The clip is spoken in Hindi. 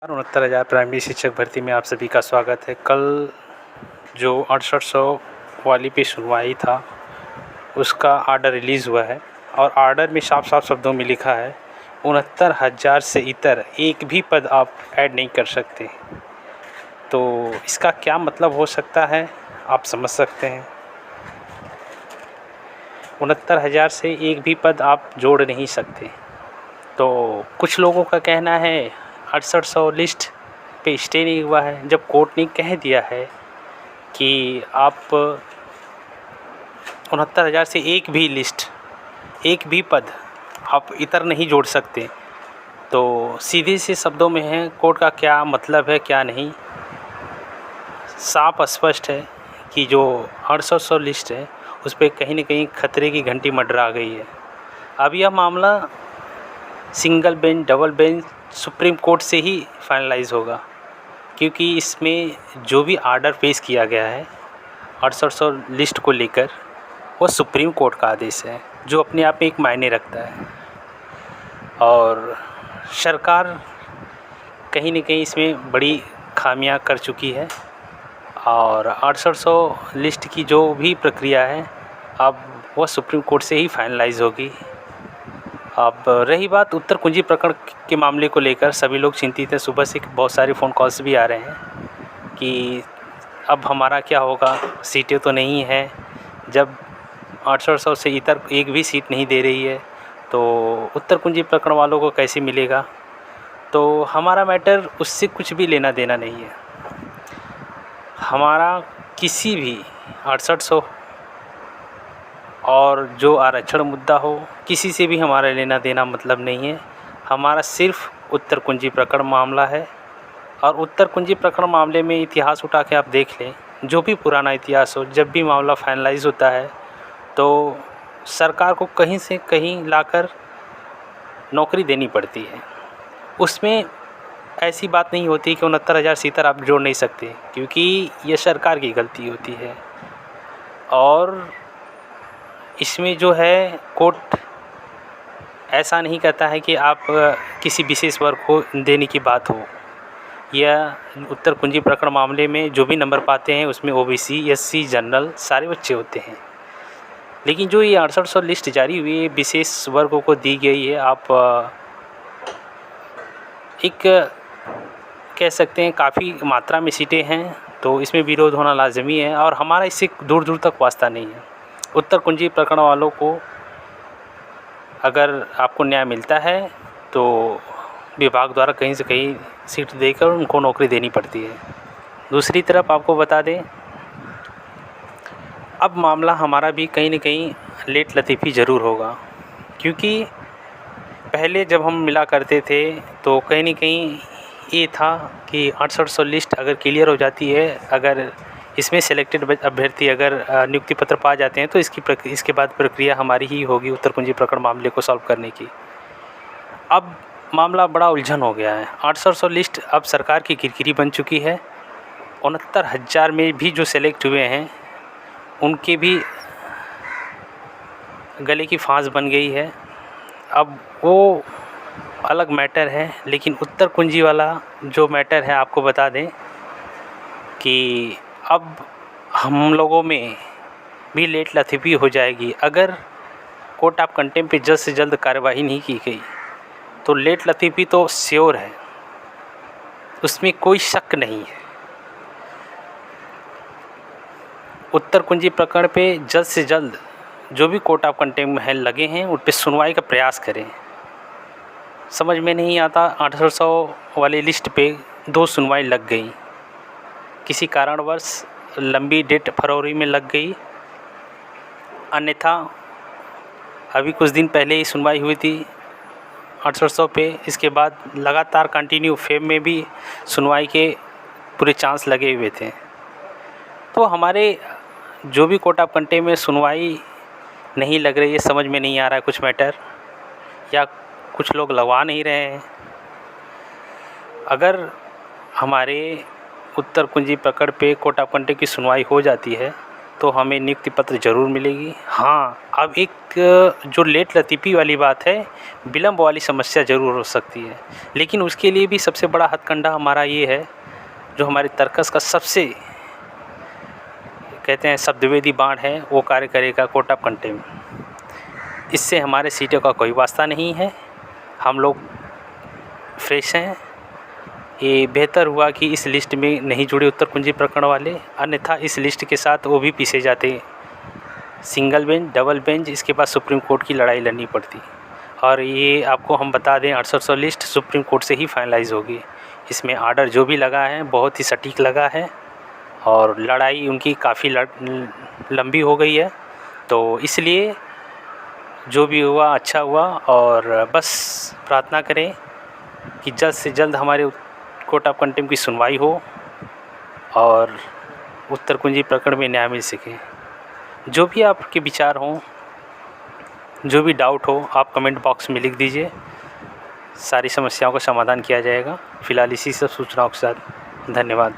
69,000 प्राइमरी शिक्षक भर्ती में आप सभी का स्वागत है। कल जो 6800 वाली पे सुनवाई था उसका आर्डर रिलीज़ हुआ है और आर्डर में साफ साफ शब्दों में लिखा है 69,000 से इतर एक भी पद आप ऐड नहीं कर सकते। तो इसका क्या मतलब हो सकता है आप समझ सकते हैं। 69,000 से एक भी पद आप जोड़ नहीं सकते। तो कुछ लोगों का कहना है 6800 लिस्ट पे स्टे नहीं हुआ है, जब कोर्ट ने कह दिया है कि आप 69,000 से एक भी पद आप इतर नहीं जोड़ सकते। तो सीधे से शब्दों में है कोर्ट का क्या मतलब है क्या नहीं, साफ स्पष्ट है कि जो 6800 लिस्ट है उस पर कहीं न कहीं खतरे की घंटी मंडरा गई है। अब यह मामला single bench double bench supreme court से ही फाइनलाइज़ होगा, क्योंकि इसमें जो भी आर्डर पेश किया गया है 6800 लिस्ट को लेकर वो सुप्रीम कोर्ट का आदेश है, जो अपने आप में एक मायने रखता है। और सरकार कहीं न कहीं इसमें बड़ी खामियां कर चुकी है और 6800 लिस्ट की जो भी प्रक्रिया है अब वह सुप्रीम कोर्ट से ही फाइनलाइज़ होगी। अब रही बात उत्तर कुंजी प्रकरण के मामले को लेकर, सभी लोग चिंतित हैं। सुबह से बहुत सारे फ़ोन कॉल्स भी आ रहे हैं कि अब हमारा क्या होगा, सीटें तो नहीं हैं। जब 6800 से इतर एक भी सीट नहीं दे रही है तो उत्तर कुंजी प्रकरण वालों को कैसे मिलेगा। तो हमारा मैटर उससे कुछ भी लेना देना नहीं है। हमारा किसी भी 6800 और जो आरक्षण मुद्दा हो, किसी से भी हमारा लेना देना मतलब नहीं है। हमारा सिर्फ उत्तर कुंजी प्रकरण मामला है। और उत्तर कुंजी प्रकरण मामले में इतिहास उठा के आप देख लें, जो भी पुराना इतिहास हो, जब भी मामला फाइनलाइज़ होता है तो सरकार को कहीं से कहीं लाकर नौकरी देनी पड़ती है। उसमें ऐसी बात नहीं होती कि 69,000 सीटर आप जोड़ नहीं सकते, क्योंकि ये सरकार की गलती होती है। और इसमें जो है कोर्ट ऐसा नहीं कहता है कि आप किसी विशेष वर्ग को देने की बात हो। यह उत्तर कुंजी प्रकरण मामले में जो भी नंबर पाते हैं उसमें ओबीसी, एससी, जनरल सारे बच्चे होते हैं। लेकिन जो ये 6800 लिस्ट जारी हुई है विशेष वर्गों को दी गई है। आप एक कह सकते हैं काफ़ी मात्रा में सीटें हैं, तो इसमें विरोध होना लाजमी है और हमारा इससे दूर दूर तक वास्ता नहीं है। उत्तर कुंजी प्रकरण वालों को अगर आपको न्याय मिलता है तो विभाग द्वारा कहीं से कहीं सीट देकर उनको नौकरी देनी पड़ती है। दूसरी तरफ आपको बता दें, अब मामला हमारा भी कहीं न कहीं लेट लतीफ़ी ज़रूर होगा, क्योंकि पहले जब हम मिला करते थे तो कहीं न कहीं ये था कि 6800 लिस्ट अगर क्लियर हो जाती है, अगर इसमें सेलेक्टेड अभ्यर्थी अगर नियुक्ति पत्र पा जाते हैं तो इसके बाद प्रक्रिया हमारी ही होगी उत्तर कुंजी प्रकरण मामले को सॉल्व करने की। अब मामला बड़ा उलझन हो गया है। 6800 लिस्ट अब सरकार की किरकिरी बन चुकी है। 69,000 में भी जो सेलेक्ट हुए हैं उनके भी गले की फांस बन गई है। अब वो अलग मैटर है, लेकिन उत्तर कुंजी वाला जो मैटर है आपको बता दें कि अब हम लोगों में भी लेट लतीफ़ी हो जाएगी। अगर कोर्ट ऑफ कंटेम्प्ट पे जल्द से जल्द कार्यवाही नहीं की गई तो लेट लतीफ़ी तो श्योर है, उसमें कोई शक नहीं है। उत्तर कुंजी प्रकरण पे जल्द से जल्द जो भी कोर्ट ऑफ कंटेम्प्ट में लगे हैं उन पे सुनवाई का प्रयास करें। समझ में नहीं आता 6800 वाली लिस्ट पे 2 सुनवाई लग गई, किसी कारणवश लंबी डेट फरवरी में लग गई। अन्यथा अभी कुछ दिन पहले ही सुनवाई हुई थी 6800 पे, इसके बाद लगातार कंटिन्यू फेब में भी सुनवाई के पूरे चांस लगे हुए थे। तो हमारे जो भी कोर्ट ऑफ कंटेम्प्ट में सुनवाई नहीं लग रही है, समझ में नहीं आ रहा है कुछ मैटर, या कुछ लोग लगवा नहीं रहे हैं। अगर हमारे उत्तर कुंजी प्रकरण पे कोर्ट ऑफ कंटेम्प्ट की सुनवाई हो जाती है तो हमें नियुक्ति पत्र ज़रूर मिलेगी। हाँ, अब एक जो लेट लतीफ़ी वाली बात है, विलम्ब वाली समस्या ज़रूर हो सकती है, लेकिन उसके लिए भी सबसे बड़ा हथकंडा हमारा ये है, जो हमारे तर्कस का सबसे कहते हैं शब्दवेदी बाण है, वो कार्य करेगा कोर्ट ऑफ कंटेम्प्ट। इससे हमारे सीटों का कोई वास्ता नहीं है, हम लोग फ्रेश हैं। ये बेहतर हुआ कि इस लिस्ट में नहीं जुड़े उत्तर कुंजी प्रकरण वाले, अन्यथा इस लिस्ट के साथ वो भी पीछे जाते। सिंगल बेंच, डबल बेंच, इसके बाद सुप्रीम कोर्ट की लड़ाई लड़नी पड़ती। और ये आपको हम बता दें 6800 लिस्ट सुप्रीम कोर्ट से ही फाइनलाइज़ होगी। इसमें आर्डर जो भी लगा है बहुत ही सटीक लगा है और लड़ाई उनकी काफ़ी लंबी हो गई है। तो इसलिए जो भी हुआ अच्छा हुआ, और बस प्रार्थना करें कि जल्द से जल्द हमारे कोर्ट ऑफ कंटेम्प्ट की सुनवाई हो और उत्तर कुंजी प्रकरण में न्याय मिल सके। जो भी आपके विचार हों, जो भी डाउट हो, आप कमेंट बॉक्स में लिख दीजिए, सारी समस्याओं का समाधान किया जाएगा। फ़िलहाल इसी सब सूचनाओं के साथ धन्यवाद।